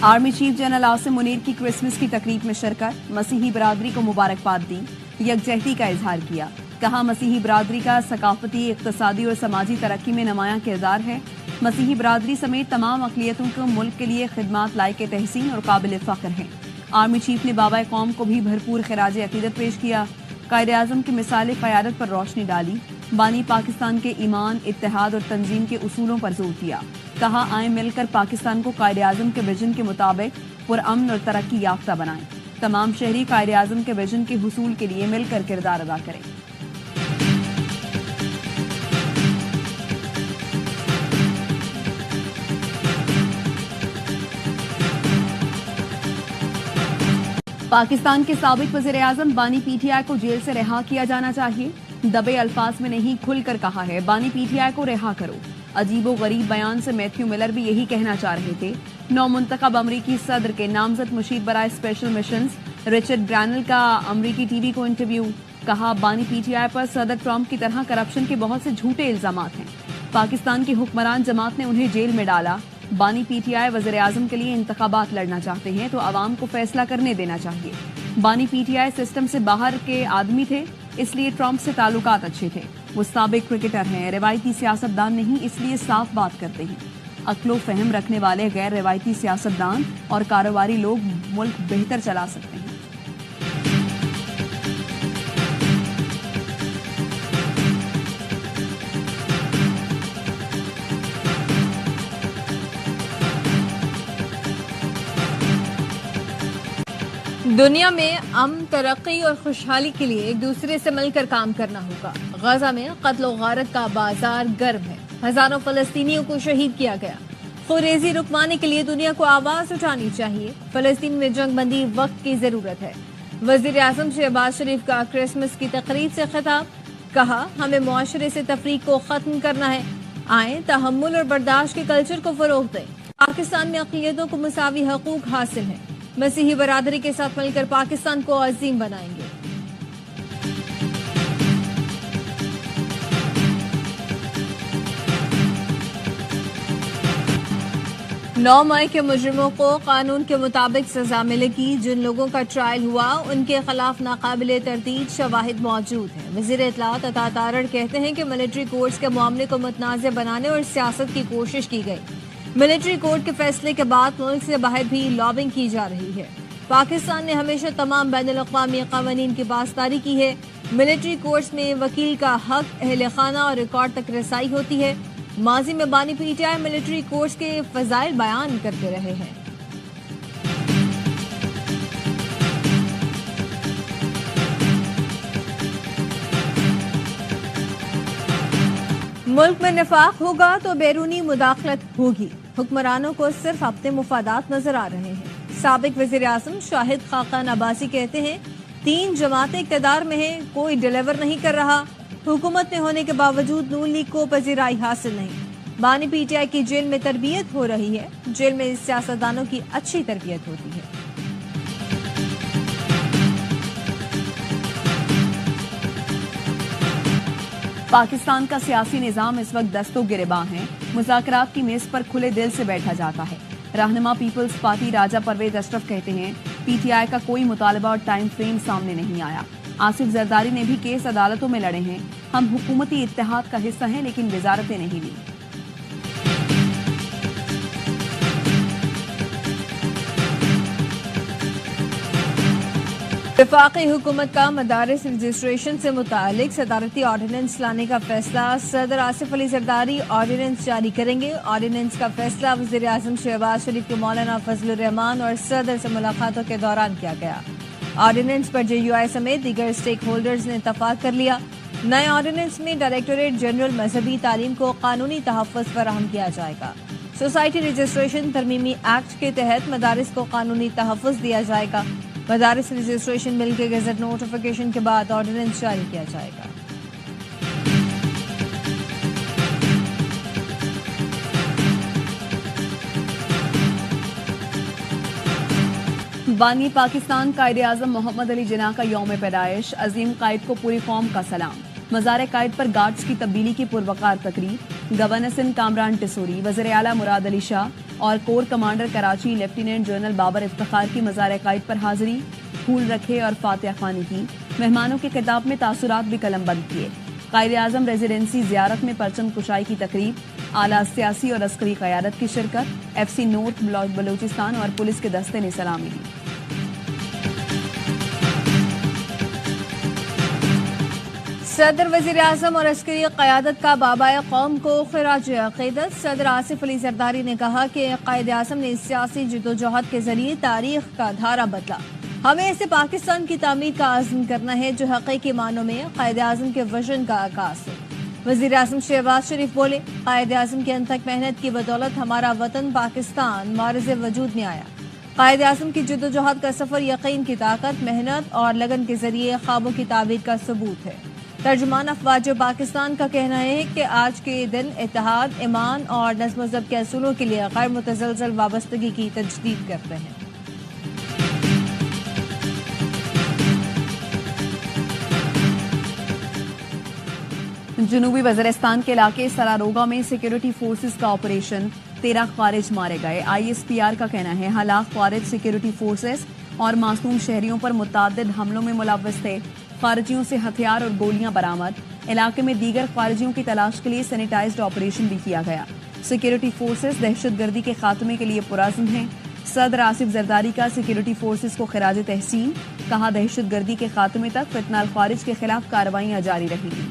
Army chief general Asim Munir की Christmas की तकरीब में शिरकत, मसीही बरादरी को मुबारकबाद दी, यकजहती का इजहार किया। कहा मसीही बरादरी का सकाफती, इक्तसादी और समाजी तरक्की में नुमायां किरदार है। मसीही बरादरी समेत तमाम अक़लियतों को मुल्क के लिए खिदमात लायक तहसीन और काबिल फ़ख्र हैं। आर्मी चीफ ने बाबा कौम को भी भरपूर खिराज अक़ीदत पेश किया। कायद आज़म की मिसाल क़यादत पर रोशनी डाली। बानी पाकिस्तान के ईमान, इत्तेहाद और तंजीम के उसूलों पर जोर दिया। कहा आए मिलकर पाकिस्तान को कायद आज़म के विजन के मुताबिक पुरअमन और तरक्की याफ्ता बनाएं। तमाम शहरी कायद आज़म के विजन के हुसूल के लिए मिलकर किरदार अदा करें। पाकिस्तान के साबिक वज़ीर आज़म बानी पीटीआई को जेल से रिहा किया जाना चाहिए। दबे अल्फाज में नहीं, खुलकर कहा है बानी पीटीआई को रिहा करो। अजीबो गरीब बयान से मैथ्यू मिलर भी यही कहना चाह रहे थे। नौ मुंतखब अमरीकी सदर के नामजद मुशीर बराए स्पेशल मिशंस रिचर्ड ब्रैनल का अमरीकी टीवी को इंटरव्यू। कहा बानी पीटीआई पर सदर ट्रंप की तरह करप्शन के बहुत से झूठे इल्जामात हैं। पाकिस्तान की हुक्मरान जमात ने उन्हें जेल में डाला। बानी पीटीआई वज़ीर आज़म के लिए इंतखाबात लड़ना चाहते हैं तो आवाम को फैसला करने देना चाहिए। बानी पीटीआई सिस्टम से बाहर के आदमी थे, इसलिए ट्रंप से ताल्लुकात अच्छे थे। वो साबिक क्रिकेटर हैं, रिवायती सियासतदान नहीं, इसलिए साफ बात करते हैं। अक्लो फहम रखने वाले गैर रिवायती सियासतदान और कारोबारी लोग मुल्क बेहतर चला सकते हैं। दुनिया में अमन, तरक्की और खुशहाली के लिए एक दूसरे से मिलकर काम करना होगा। गजा में कत्ल और गारत का बाजार गर्म है। हजारों फलस्तीनियों को शहीद किया गया। खुरेजी रुकवाने के लिए दुनिया को आवाज उठानी चाहिए। फलस्तीन में जंग बंदी वक्त की जरूरत है। वजीर आजम शहबाज शरीफ का क्रिसमस की तकरीब से खिताब। कहा हमें मुआशरे से तफरीक को खत्म करना है। आए तहम्मुल और बर्दाश्त के कल्चर को फरोग दें। पाकिस्तान में अक़लियतों को मुसावी हकूक हासिल है। मसीही बरादरी के साथ मिलकर पाकिस्तान को अजीम बनाएंगे। 9 मई के मुजरिमों को कानून के मुताबिक सजा मिलेगी। जिन लोगों का ट्रायल हुआ उनके खिलाफ नाकाबिले तरदीद शवाहिद मौजूद हैं। वज़ीर इत्तलात अता तारड़ कहते हैं कि मिलिट्री कोर्ट्स के मामले को मुतनाज़ बनाने और सियासत की कोशिश की गई। मिलिट्री कोर्ट के फैसले के बाद मुल्क से बाहर भी लॉबिंग की जा रही है। पाकिस्तान ने हमेशा तमाम बैनुल-अक़वामी क़वानीन की पासदारी की है। मिलिट्री कोर्ट्स में वकील का हक, अहले खाना और रिकॉर्ड तक रसाई होती है। माजी में बानी पीटीआई मिलिट्री कोर्ट्स के फजाइल बयान करते रहे हैं। मुल्क में निफाक होगा तो बैरूनी मुदाखलत होगी। हुक्मरानों को सिर्फ अपने मुफादात नजर आ रहे हैं। साबिक वज़ीर आज़म शाहिद खाकान अब्बासी कहते हैं 3 जमातें इक़्तिदार में हैं, कोई डिलीवर नहीं कर रहा। हुकूमत में होने के बावजूद नून लीग को पजीराई हासिल नहीं। बानी पीटीआई की जेल में तरबियत हो रही है। जेल में सियासतदानों की अच्छी तरबियत होती है। पाकिस्तान का सियासी निज़ाम इस वक्त दस्तो गिरेबां है। मुज़ाकरात की मेज पर खुले दिल से बैठा जाता है। रहनुमा पीपल्स पार्टी राजा परवेज अशरफ कहते हैं पीटीआई का कोई मुतालबा और टाइम फ्रेम सामने नहीं आया। आसिफ जरदारी ने भी केस अदालतों में लड़े हैं। हम हुकूमती इत्तेहाद का हिस्सा हैं लेकिन वजारतें नहीं ली। वफाकी हुकूमत का मदारिस रजिस्ट्रेशन से मुतालिक सदारती ऑर्डिनेंस लाने का फैसला। सदर आसिफ अली जरदारी ऑर्डिनेंस जारी करेंगे। ऑर्डिनेंस का फैसला वज़ीर आज़म शहबाज शरीफ के मौलाना फजलुर रहमान और सदर से मुलाकातों के दौरान किया गया। ऑर्डिनेंस पर JUI समेत दीगर स्टेक होल्डर्स ने इत्तफाक कर लिया। नए ऑर्डिनेंस में डायरेक्टोरेट जनरल मजहबी तालीम को कानूनी तहफ़्फ़ुज़ फराहम किया जाएगा। सोसाइटी रजिस्ट्रेशन तरमीमी एक्ट के तहत मदारिस को कानूनी तहफ़्फ़ुज़ दिया जाएगा। मदारिस रजिस्ट्रेशन बिल के गज़ट नोटिफिकेशन के बाद ऑर्डिनेंस जारी किया जाएगा। बानी पाकिस्तान कायद आज़म मोहम्मद अली जिन्ना का यौम पैदाइश। अजीम कायद को पूरी कौम का सलाम। मज़ार कायद पर गार्ड्स की तब्दीली की पुरवकार तकरीब। गवर्नर सिंध कामरान टिसोरी, वज़ीर आला मुराद अली शाह اور corps commander Karachi lieutenant general Babar Iftikhar کی مزار قائد پر حاضری، پھول رکھے اور فاتحہ خوانی کی، مہمانوں کے خطاب میں تاثرات بھی قلم بند کیے۔ قائد اعظم ریزیڈنسی زیارت میں پرچم کشائی کی تقریب، اعلیٰ سیاسی اور عسکری قیادت کی شرکت، ایف سی نورتھ بلوچستان اور پولیس کے دستے نے سلامی دی۔ صدر وزیر اعظم اور عسکری قیادت کا بابائے قوم کو خراج عقیدت۔ صدر آصف علی زرداری نے کہا کہ قائد اعظم نے سیاسی جدوجہد کے ذریعے تاریخ کا دھارا بدلا۔ ہمیں اسے پاکستان کی تعمیر کا عزم کرنا ہے جو حقیقی معنوں میں قائد اعظم کے وژن کا عکاس ہے۔ وزیر اعظم شہباز شریف بولے، قائد اعظم کی انتھک محنت کی بدولت ہمارا وطن پاکستان معرض وجود میں آیا۔ قائد اعظم کی جدوجہد کا سفر یقین کی طاقت، محنت اور لگن کے ذریعے خوابوں کی تعبیر کا ثبوت ہے۔ ترجمان افواج پاکستان کا کہنا ہے کہ آج کے دن اتحاد، ایمان اور نظم و ضبط کے اصولوں کے لیے غیر متزلزل وابستگی کی تجدید کرتے ہیں۔ جنوبی وزیرستان کے علاقے سراروگا میں سیکیورٹی فورسز کا آپریشن، 13 خارج مارے گئے۔ آئی ایس پی آر کا کہنا ہے ہلاک خارج سیکیورٹی فورسز اور معصوم شہریوں پر متعدد حملوں میں ملوث تھے۔ خارجیوں سے ہتھیار اور گولیاں برآمد۔ علاقے میں دیگر خارجیوں کی تلاش کے لیے سینیٹائزڈ آپریشن بھی کیا گیا۔ سیکیورٹی فورسز دہشت گردی کے خاتمے کے لیے پرعزم ہیں۔ صدر آصف زرداری کا سیکیورٹی فورسز کو خراج تحسین، کہا دہشت گردی کے خاتمے تک فتنہ الخوارج کے خلاف کارروائیاں جاری رہیں گی۔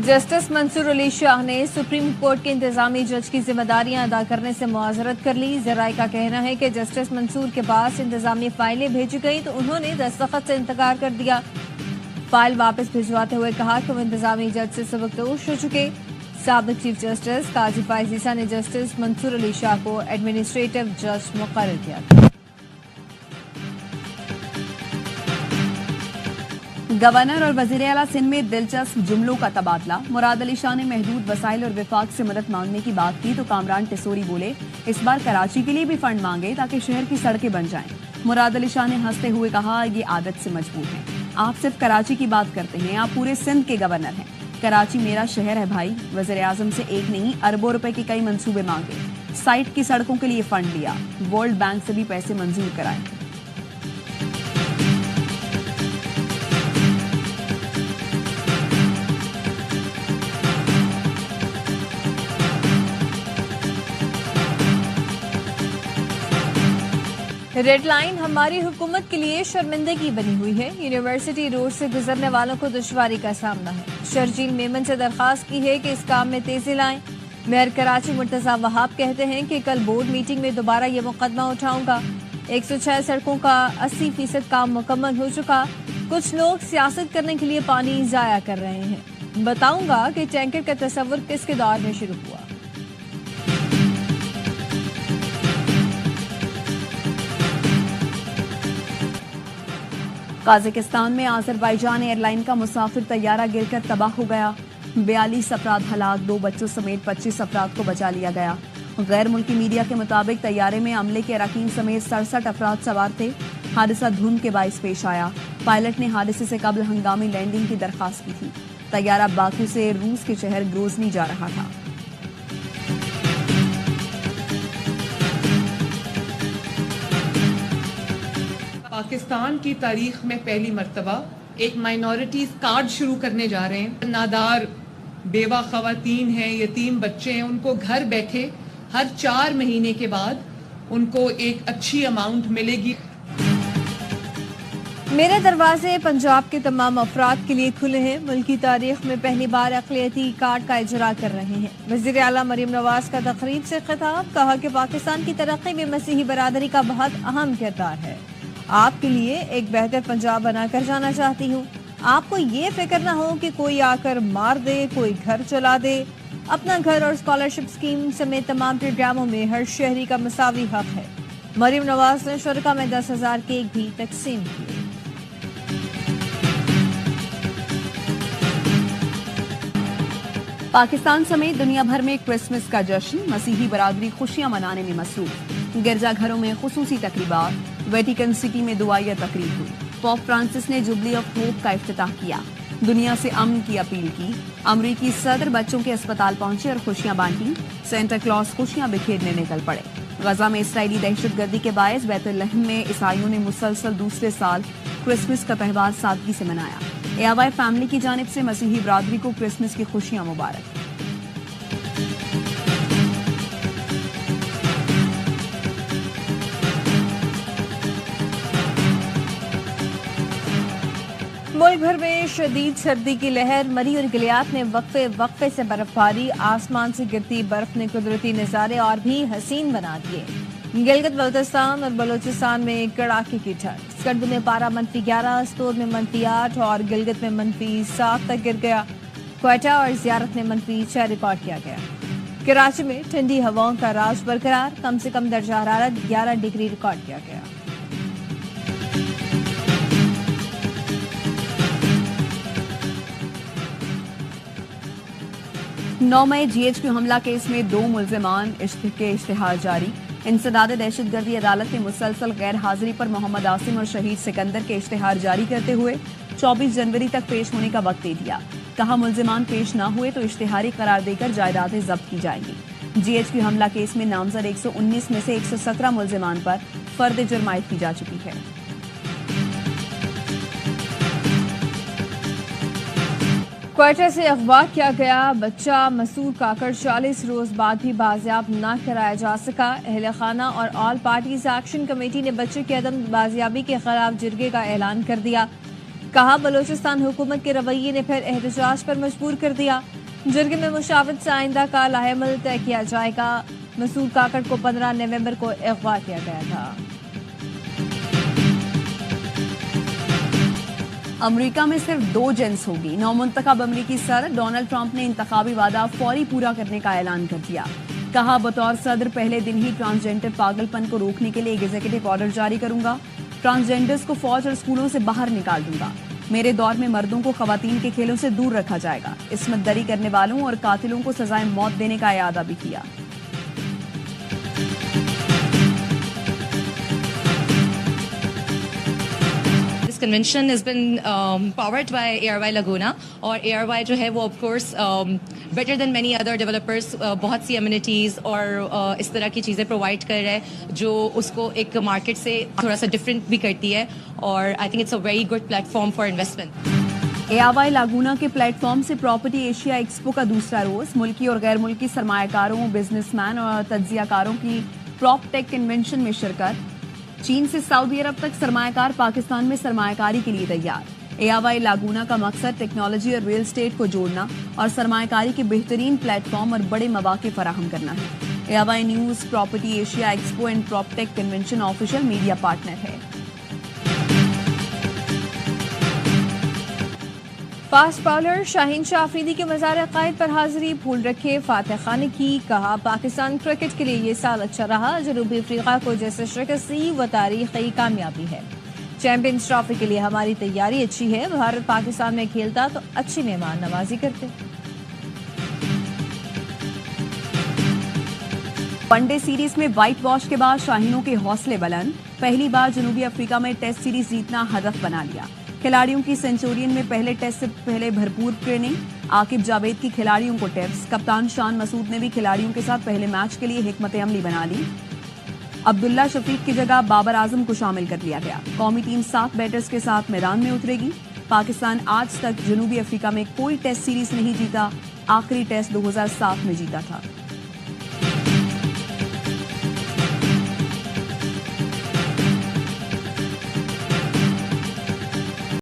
جسٹس منصور علی شاہ نے سپریم کورٹ کے انتظامی جج کی ذمہ داریاں ادا کرنے سے معذرت کر لی۔ ذرائع کا کہنا ہے کہ جسٹس منصور کے پاس انتظامی فائلیں بھیجی گئی تو انہوں نے دستخط سے انکار کر دیا۔ فائل واپس بھجواتے ہوئے کہا کہ وہ انتظامی جج سے سبکدوش ہو چکے۔ سابق چیف جسٹس قاضی فائز عیسیٰ نے جسٹس منصور علی شاہ کو ایڈمنسٹریٹو جج مقرر کیا تھا۔ گورنر اور وزیر اعلیٰ سندھ میں دلچسپ جملوں کا تبادلہ۔ مراد علی شاہ نے محدود وسائل اور وفاق سے مدد مانگنے کی بات کی تو کامران ٹسوری بولے اس بار کراچی کے لیے بھی فنڈ مانگے تاکہ شہر کی سڑکیں بن جائیں۔ مراد علی شاہ نے ہنستے ہوئے کہا یہ عادت سے مجبور ہیں، آپ صرف کراچی کی بات کرتے ہیں، آپ پورے سندھ کے گورنر ہیں، کراچی میرا شہر ہے بھائی۔ وزیر اعظم سے ایک نہیں اربوں روپے کے کئی منصوبے مانگے، سائٹ کی سڑکوں کے لیے فنڈ لیا، ورلڈ بینک سے بھی پیسے منظور کرائے۔ ریڈ لائن ہماری حکومت کے لیے شرمندگی بنی ہوئی ہے۔ یونیورسٹی روڈ سے گزرنے والوں کو دشواری کا سامنا ہے۔ شرجیل میمن سے درخواست کی ہے کہ اس کام میں تیزی لائیں۔ میئر کراچی مرتضی وہاب کہتے ہیں کہ کل بورڈ میٹنگ میں دوبارہ یہ مقدمہ اٹھاؤں گا۔ 106 سڑکوں کا 80% کام مکمل ہو چکا۔ کچھ لوگ سیاست کرنے کے لیے پانی ضائع کر رہے ہیں۔ بتاؤں گا کہ ٹینکر کا تصور کس کے دور میں شروع ہوا۔ قازقستان میں آذربائیجان ایئر لائن کا مسافر طیارہ گر کر تباہ ہو گیا۔ 42 افراد ہلاک، 2 بچوں سمیت 25 افراد کو بچا لیا گیا۔ غیر ملکی میڈیا کے مطابق طیارے میں عملے کے اراکین سمیت 67 افراد سوار تھے۔ حادثہ دھند کے باعث پیش آیا۔ پائلٹ نے حادثے سے قبل ہنگامی لینڈنگ کی درخواست کی تھی۔ طیارہ باکو سے روس کے شہر گروزنی جا رہا تھا۔ پاکستان کی تاریخ میں پہلی مرتبہ ایک مائنورٹیز کارڈ شروع کرنے جا رہے ہیں۔ نادار بیوہ خواتین ہیں، یتیم بچے ہیں، ان کو گھر بیٹھے ہر 4 مہینے کے بعد ان کو ایک اچھی اماؤنٹ ملے گی۔ میرے دروازے پنجاب کے تمام افراد کے لیے کھلے ہیں۔ ملکی تاریخ میں پہلی بار اقلیتی کارڈ کا اجرا کر رہے ہیں۔ وزیر اعلیٰ مریم نواز کا تقریب سے خطاب، کہا کہ پاکستان کی ترقی میں مسیحی برادری کا بہت اہم کردار ہے۔ آپ کے لیے ایک بہتر پنجاب بنا کر جانا چاہتی ہوں۔ آپ کو یہ فکر نہ ہو کہ کوئی آ کر مار دے، کوئی گھر چلا دے۔ اپنا گھر اور اسکالرشپ اسکیم سمیت تمام پروگراموں میں ہر شہری کا مساوی حق ہے۔ مریم نواز نے شرکا میں 10,000 کیک بھی تقسیم کیے۔ پاکستان سمیت دنیا بھر میں کرسمس کا جشن، مسیحی برادری خوشیاں منانے میں مصروف۔ गिरजा घरों में खुसूसी तकरीबात, वेटिकन सिटी में दुआया तकरीब हुई। पोप फ्रांसिस ने जुबली ऑफ होप का इफ्तिताह किया, दुनिया से अमन की अपील की। अमरीकी सदर बच्चों के अस्पताल पहुंचे और खुशियां बांटी। सेंटा क्लॉज खुशियां बिखेरने निकल पड़े। गजा में इसराइली दहशतगर्दी के बायस बैतुलहम में ईसाइयों ने मुसलसल दूसरे साल क्रिसमस का त्यौहार सादगी से मनाया। एआवाई फैमिली की जानिब से मसीही बरादरी को क्रिसमस की खुशियां मुबारक। मुल्क भर में शदीद सर्दी की लहर। मरी और गिलियात में वक्फे से बर्फबारी, आसमान से गिरती बर्फ ने कुदरती नज़ारे और भी हसीन बना दिए। गिलगित बल्तिस्तान और बलूचिस्तान में कड़ाके की ठंड। स्कर्दू में पारा -11, स्टोर में -8 और गिलगित में -7 तक गिर गया। क्वेटा और ज़ियारत में -6 रिकॉर्ड किया गया। कराची में ठंडी हवाओं का राज बरकरार, कम से कम दर्जा हरारत 11 डिग्री रिकॉर्ड किया गया। नौ मई GHQ हमला केस में 2 मुल्जिमान के इश्तिहार जारी। इंसदाद दहशतगर्दी अदालत ने मुसलसल गैर हाजिरी पर मोहम्मद आसिम और शहीद सिकंदर के इश्तिहार जारी करते हुए 24 जनवरी तक पेश होने का वक्त दे दिया। कहा मुल्जिमान पेश न हुए तो इश्तिहारी करार देकर जायदादें जब्त की जाएंगी। GHQ हमला केस में नामजद 119 में से 117 मुल्जिमान पर फर्द जुर्म आयद की जा चुकी है। क्वेटा से अगवा किया गया बच्चा मसूद काकड़ 40 रोज बाद भी बाजियाब न कराया जा सका। अहले खाना और ऑल पार्टीज एक्शन कमेटी ने बच्चे की अदम बाजियाबी के खिलाफ जिरगे का ऐलान कर दिया। कहा बलूचिस्तान हुकूमत के रवैये ने फिर एहतजाज पर मजबूर कर दिया। जिरगे में मुशावरत से आइंदा का लाहेमल तय किया जाएगा। मसूद काकड़ को 15 नवंबर को अगवा किया गया था। अमेरिका में सिर्फ 2 जेंस होगी। नौमुंतखब अमरीकी सदर डोनाल्ड ट्रंप ने इंतखाबी वादा फौरी पूरा करने का ऐलान कर दिया। कहा बतौर सदर पहले दिन ही ट्रांसजेंडर पागलपन को रोकने के लिए एक एग्जीक्यूटिव ऑर्डर जारी करूंगा। ट्रांसजेंडर्स को फौज और स्कूलों से बाहर निकाल दूंगा। मेरे दौर में मर्दों को खवातीन के खेलों से दूर रखा जाएगा। इसमत दरी करने वालों और कातिलों को सजाए मौत देने का इरादा भी किया। Convention has been powered by ARY Laguna और ARY जो है वो of course better than many other developers बहुत सी एमिनिटीज़ और इस तरह की चीज़ें प्रोवाइड कर रहे हैं जो उसको एक मार्केट से थोड़ा सा डिफरेंट भी करती है और I think it's a very good platform for investment. ARY लागूना के प्लेटफॉर्म से प्रॉपर्टी एशिया एक्सपो का दूसरा रोज मुल्की और गैर मुल्की सरमायाकारों, बिजनेसमैन और तज्जियाकारों की प्रॉप टेक कन्वेंशन में शिरकत। चीन से सऊदी अरब तक सरमायाकार पाकिस्तान में सरमायाकारी के लिए तैयार। ARY लागूना का मकसद टेक्नोलॉजी और रियल एस्टेट को जोड़ना और सरमायाकारी के बेहतरीन प्लेटफॉर्म और बड़े मौके फराहम करना है। ARY news property Asia expo and proptech convention official media partner है। फास्ट बॉलर शाहीन शाह अफरीदी के मज़ार अक़ायद पर हाजिरी भूल रखे फातिह खान ने की। कहा पाकिस्तान क्रिकेट के लिए ये साल अच्छा रहा। जनूबी अफ्रीका को जैसे शिकस्त दी वो तारीखी कामयाबी है। चैंपियंस ट्रॉफी के लिए हमारी तैयारी अच्छी है। भारत पाकिस्तान में खेलता तो अच्छी मेहमान नवाजी करते। वनडे सीरीज में व्हाइट वॉश के बाद शाहीनों के हौसले बुलंद। पहली बार जनूबी अफ्रीका में टेस्ट सीरीज जीतना हदफ बना लिया। खिलाड़ियों की सेंचुरियन में पहले टेस्ट से पहले भरपूर ट्रेनिंग। आकिब जावेद की खिलाड़ियों को टिप्स। कप्तान शान मसूद ने भी खिलाड़ियों के साथ पहले मैच के लिए हिकमत अमली बना ली। अब्दुल्ला शफीक की जगह बाबर आजम को शामिल कर लिया गया। कौमी टीम 7 बैटर्स के साथ मैदान में उतरेगी। पाकिस्तान आज तक जनूबी अफ्रीका में कोई टेस्ट सीरीज नहीं जीता। आखिरी टेस्ट 2007 में जीता था।